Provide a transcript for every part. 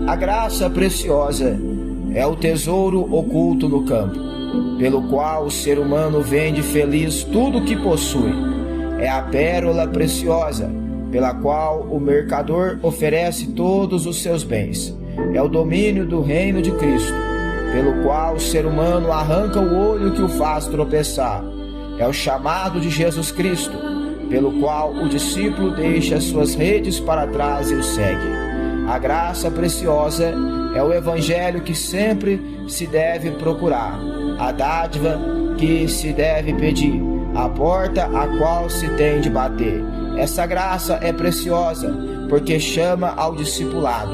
A graça preciosa é o tesouro oculto no campo, pelo qual o ser humano vende feliz tudo o que possui. É a pérola preciosa, pela qual o mercador oferece todos os seus bens. É o domínio do reino de Cristo, pelo qual o ser humano arranca o olho que o faz tropeçar. É o chamado de Jesus Cristo, pelo qual o discípulo deixa suas redes para trás e o segue. A graça preciosa é o evangelho que sempre se deve procurar, a dádiva que se deve pedir, a porta a qual se tem de bater. Essa graça é preciosa porque chama ao discipulado.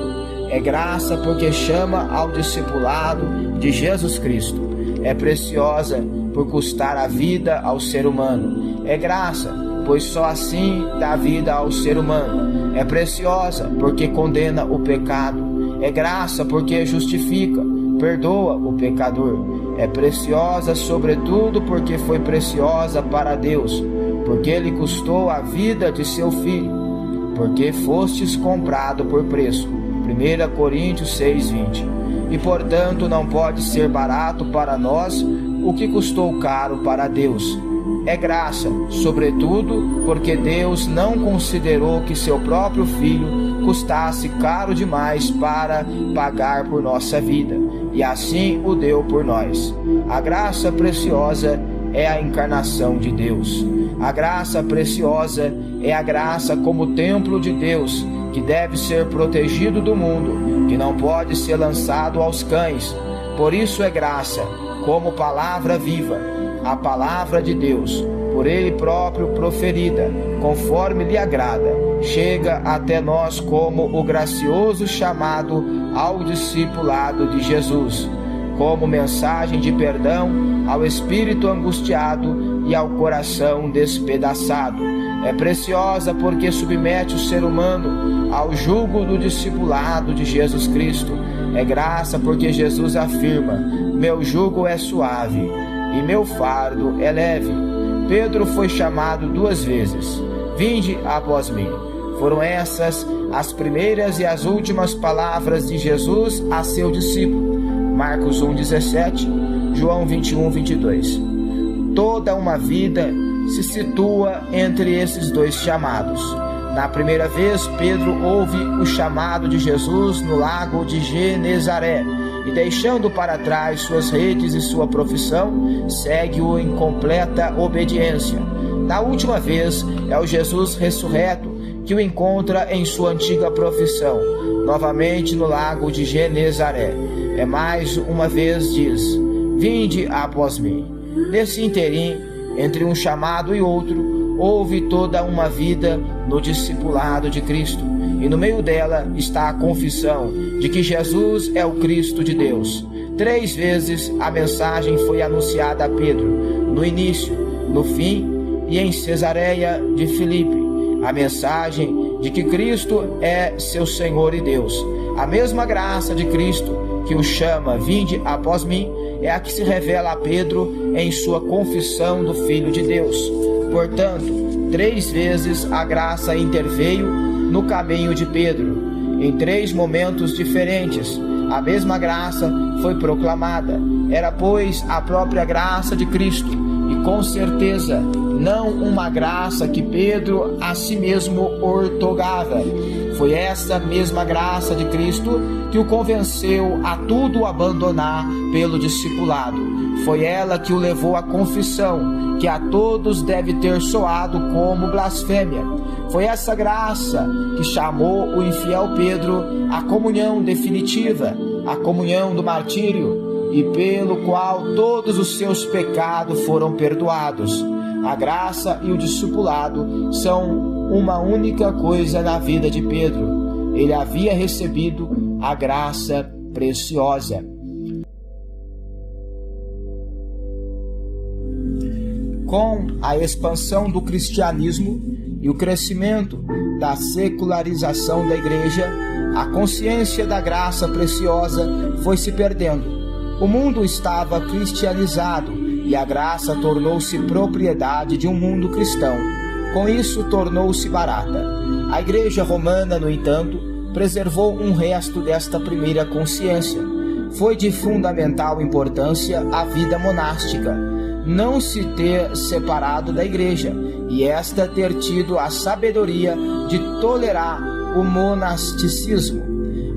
É graça porque chama ao discipulado de Jesus Cristo. É preciosa por custar a vida ao ser humano. É graça, pois só assim dá vida ao ser humano. É preciosa porque condena o pecado. É graça porque justifica, perdoa o pecador. É preciosa sobretudo porque foi preciosa para Deus, porque Ele custou a vida de seu Filho, porque fostes comprado por preço. 1 Coríntios 6:20. E portanto não pode ser barato para nós o que custou caro para Deus. É graça, sobretudo porque Deus não considerou que seu próprio Filho custasse caro demais para pagar por nossa vida, e assim o deu por nós. A graça preciosa é a encarnação de Deus. A graça preciosa é a graça como templo de Deus, que deve ser protegido do mundo, que não pode ser lançado aos cães. Por isso é graça, como palavra viva, a palavra de Deus, por Ele próprio proferida, conforme lhe agrada, chega até nós como o gracioso chamado ao discipulado de Jesus, como mensagem de perdão ao espírito angustiado e ao coração despedaçado. É preciosa porque submete o ser humano ao jugo do discipulado de Jesus Cristo. É graça porque Jesus afirma: meu jugo é suave e meu fardo é leve. Pedro foi chamado 2 vezes: vinde após mim. Foram essas as primeiras e as últimas palavras de Jesus a seu discípulo. Marcos 1:17, João 21:22. Toda uma vida se situa entre esses dois chamados. Na primeira vez, Pedro ouve o chamado de Jesus no lago de Genezaré e, deixando para trás suas redes e sua profissão, segue-o em completa obediência. Na última vez, é o Jesus ressurreto que o encontra em sua antiga profissão, novamente no lago de Genezaré. É mais uma vez diz: vinde após mim. Nesse interim, entre um chamado e outro, houve toda uma vida no discipulado de Cristo, e no meio dela está a confissão de que Jesus é o Cristo de Deus. 3 vezes a mensagem foi anunciada a Pedro, no início, no fim e em Cesareia de Filipe, a mensagem de que Cristo é seu Senhor e Deus. A mesma graça de Cristo que o chama: vinde após mim, é a que se revela a Pedro em sua confissão do Filho de Deus. Portanto, 3 vezes a graça interveio no caminho de Pedro, em 3 momentos diferentes. A mesma graça foi proclamada. Era, pois, a própria graça de Cristo, e com certeza não uma graça que Pedro a si mesmo ortogava. Foi essa mesma graça de Cristo que o convenceu a tudo abandonar pelo discipulado. Foi ela que o levou à confissão, que a todos deve ter soado como blasfêmia. Foi essa graça que chamou o infiel Pedro à comunhão definitiva, à comunhão do martírio, e pelo qual todos os seus pecados foram perdoados. A graça e o discipulado são uma única coisa na vida de Pedro. Ele havia recebido a graça preciosa. Com a expansão do cristianismo e o crescimento da secularização da igreja, a consciência da graça preciosa foi se perdendo. O mundo estava cristianizado e a graça tornou-se propriedade de um mundo cristão. Com isso, tornou-se barata. A igreja romana, no entanto, preservou um resto desta primeira consciência. Foi de fundamental importância a vida monástica, não se ter separado da igreja, e esta ter tido a sabedoria de tolerar o monasticismo.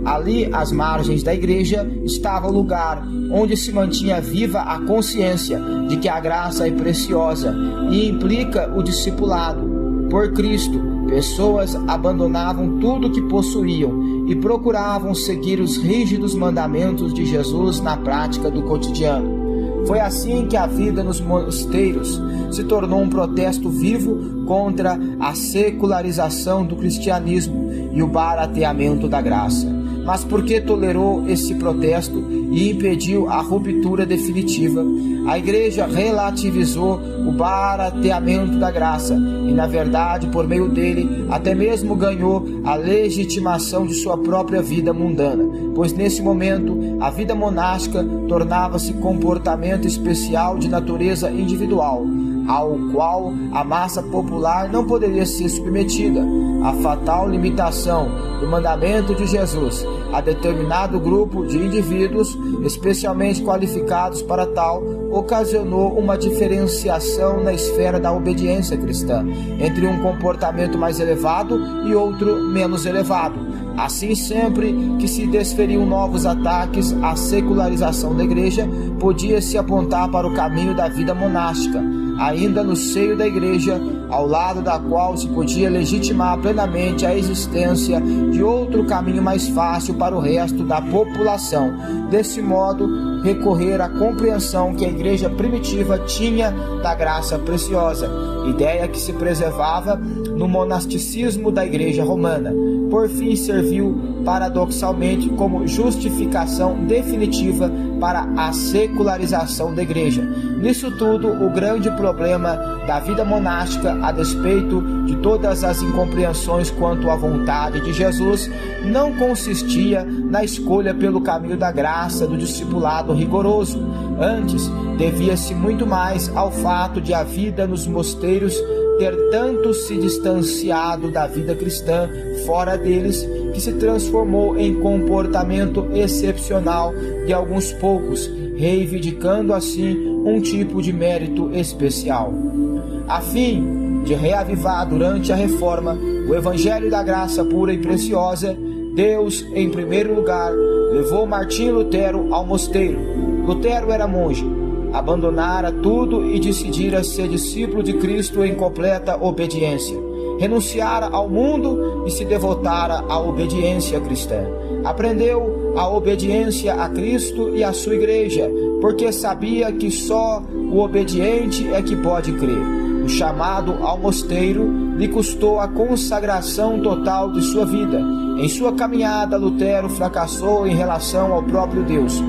Ali, às margens da igreja, estava o lugar onde se mantinha viva a consciência de que a graça é preciosa e implica o discipulado. Por Cristo, pessoas abandonavam tudo o que possuíam e procuravam seguir os rígidos mandamentos de Jesus na prática do cotidiano. Foi assim que a vida nos mosteiros se tornou um protesto vivo contra a secularização do cristianismo e o barateamento da graça. Mas porque tolerou esse protesto e impediu a ruptura definitiva, a igreja relativizou o barateamento da graça e, na verdade, por meio dele, até mesmo ganhou a legitimação de sua própria vida mundana, pois nesse momento a vida monástica tornava-se comportamento especial de natureza individual, ao qual a massa popular não poderia ser submetida. A fatal limitação do mandamento de Jesus a determinado grupo de indivíduos, especialmente qualificados para tal, ocasionou uma diferenciação na esfera da obediência cristã, entre um comportamento mais elevado e outro menos elevado. Assim, sempre que se desferiam novos ataques à secularização da igreja, podia-se apontar para o caminho da vida monástica, ainda no seio da igreja, ao lado da qual se podia legitimar plenamente a existência de outro caminho mais fácil para o resto da população. Desse modo, recorrer à compreensão que a igreja primitiva tinha da graça preciosa, ideia que se preservava no monasticismo da igreja romana. Por fim, serviu paradoxalmente como justificação definitiva para a secularização da igreja. Nisso tudo, o grande problema da vida monástica, a despeito de todas as incompreensões quanto à vontade de Jesus, não consistia na escolha pelo caminho da graça do discipulado rigoroso. Antes, devia-se muito mais ao fato de a vida nos mosteiros ter tanto se distanciado da vida cristã fora deles, que se transformou em comportamento excepcional de alguns poucos, reivindicando assim um tipo de mérito especial. A fim de reavivar durante a Reforma o Evangelho da graça pura e preciosa, Deus, em primeiro lugar, levou Martim Lutero ao mosteiro. Lutero era monge, abandonara tudo e decidira ser discípulo de Cristo em completa obediência. Renunciara ao mundo e se devotara à obediência cristã. Aprendeu a obediência a Cristo e à sua igreja, porque sabia que só o obediente é que pode crer. O chamado ao mosteiro lhe custou a consagração total de sua vida. Em sua caminhada, Lutero fracassou em relação ao próprio Deus.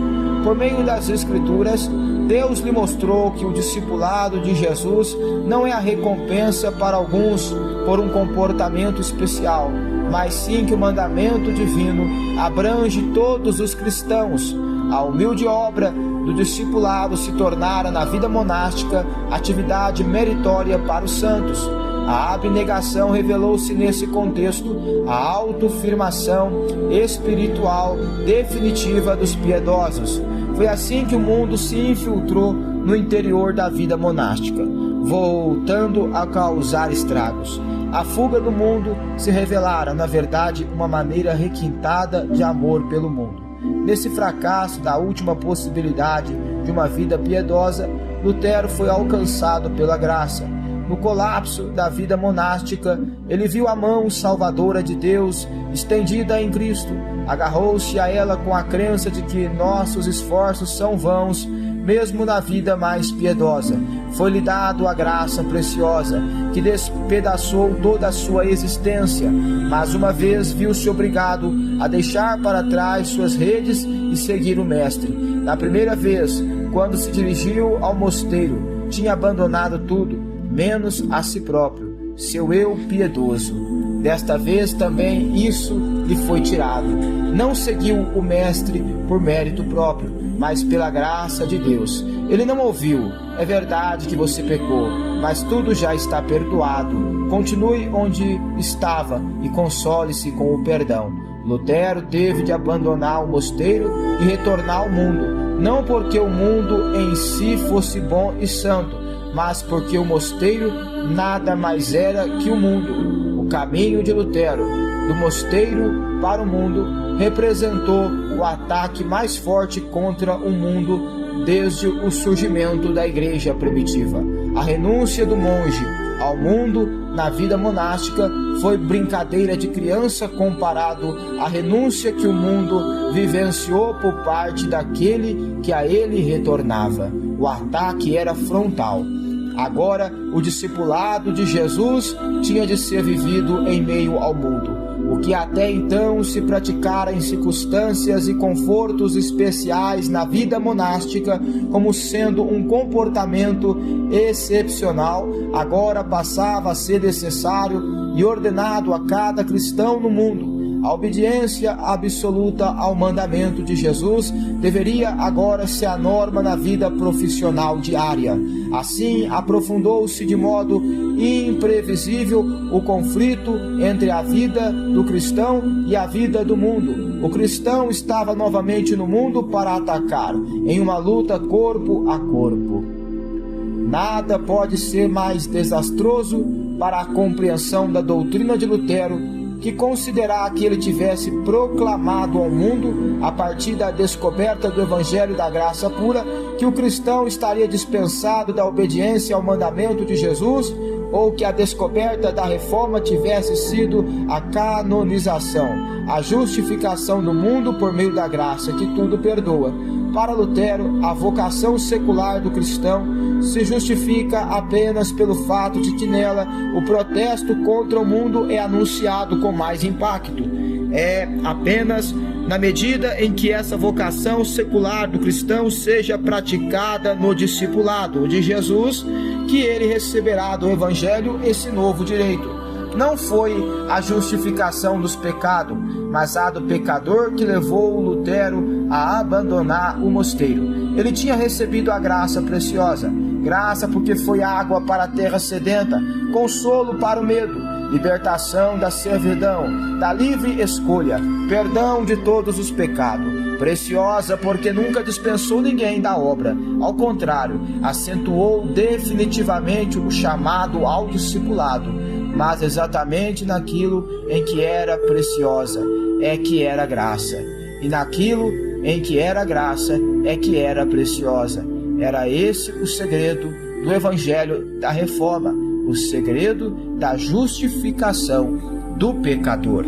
Por meio das Escrituras, Deus lhe mostrou que o discipulado de Jesus não é a recompensa para alguns por um comportamento especial, mas sim que o mandamento divino abrange todos os cristãos. A humilde obra do discipulado se tornara na vida monástica atividade meritória para os santos. A abnegação revelou-se nesse contexto a autoafirmação espiritual definitiva dos piedosos. Foi assim que o mundo se infiltrou no interior da vida monástica, voltando a causar estragos. A fuga do mundo se revelara, na verdade, uma maneira requintada de amor pelo mundo. Nesse fracasso da última possibilidade de uma vida piedosa, Lutero foi alcançado pela graça. No colapso da vida monástica, ele viu a mão salvadora de Deus estendida em Cristo. Agarrou-se a ela com a crença de que nossos esforços são vãos, mesmo na vida mais piedosa. Foi-lhe dado a graça preciosa, que despedaçou toda a sua existência, mas uma vez viu-se obrigado a deixar para trás suas redes e seguir o Mestre. Na primeira vez, quando se dirigiu ao mosteiro, tinha abandonado tudo, menos a si próprio, seu eu piedoso. Desta vez também isso lhe foi tirado. Não seguiu o Mestre por mérito próprio, mas pela graça de Deus. Ele não ouviu: é verdade que você pecou, mas tudo já está perdoado. Continue onde estava e console-se com o perdão. Lutero teve de abandonar o mosteiro e retornar ao mundo, não porque o mundo em si fosse bom e santo, mas porque o mosteiro nada mais era que o mundo. O caminho de Lutero, do mosteiro para o mundo, representou o ataque mais forte contra o mundo desde o surgimento da igreja primitiva. A renúncia do monge ao mundo na vida monástica foi brincadeira de criança comparado à renúncia que o mundo vivenciou por parte daquele que a ele retornava. O ataque era frontal. Agora, o discipulado de Jesus tinha de ser vivido em meio ao mundo. O que até então se praticara em circunstâncias e confortos especiais na vida monástica, como sendo um comportamento excepcional, agora passava a ser necessário e ordenado a cada cristão no mundo. A obediência absoluta ao mandamento de Jesus deveria agora ser a norma na vida profissional diária. Assim, aprofundou-se de modo imprevisível o conflito entre a vida do cristão e a vida do mundo. O cristão estava novamente no mundo para atacar, em uma luta corpo a corpo. Nada pode ser mais desastroso para a compreensão da doutrina de Lutero que considerar que ele tivesse proclamado ao mundo, a partir da descoberta do Evangelho da Graça Pura, que o cristão estaria dispensado da obediência ao mandamento de Jesus, ou que a descoberta da reforma tivesse sido a canonização, a justificação do mundo por meio da graça, que tudo perdoa. Para Lutero, a vocação secular do cristão se justifica apenas pelo fato de que nela o protesto contra o mundo é anunciado com mais impacto. É apenas na medida em que essa vocação secular do cristão seja praticada no discipulado de Jesus que ele receberá do Evangelho esse novo direito. Não foi a justificação dos pecados, mas a do pecador que levou o Lutero a abandonar o mosteiro. Ele tinha recebido a graça preciosa, graça porque foi água para a terra sedenta, consolo para o medo, libertação da servidão, da livre escolha, perdão de todos os pecados. Preciosa porque nunca dispensou ninguém da obra. Ao contrário, acentuou definitivamente o chamado ao discipulado, mas exatamente naquilo em que era preciosa é que era graça, e naquilo em que era graça é que era preciosa. Era esse o segredo do Evangelho da Reforma, o segredo da justificação do pecador.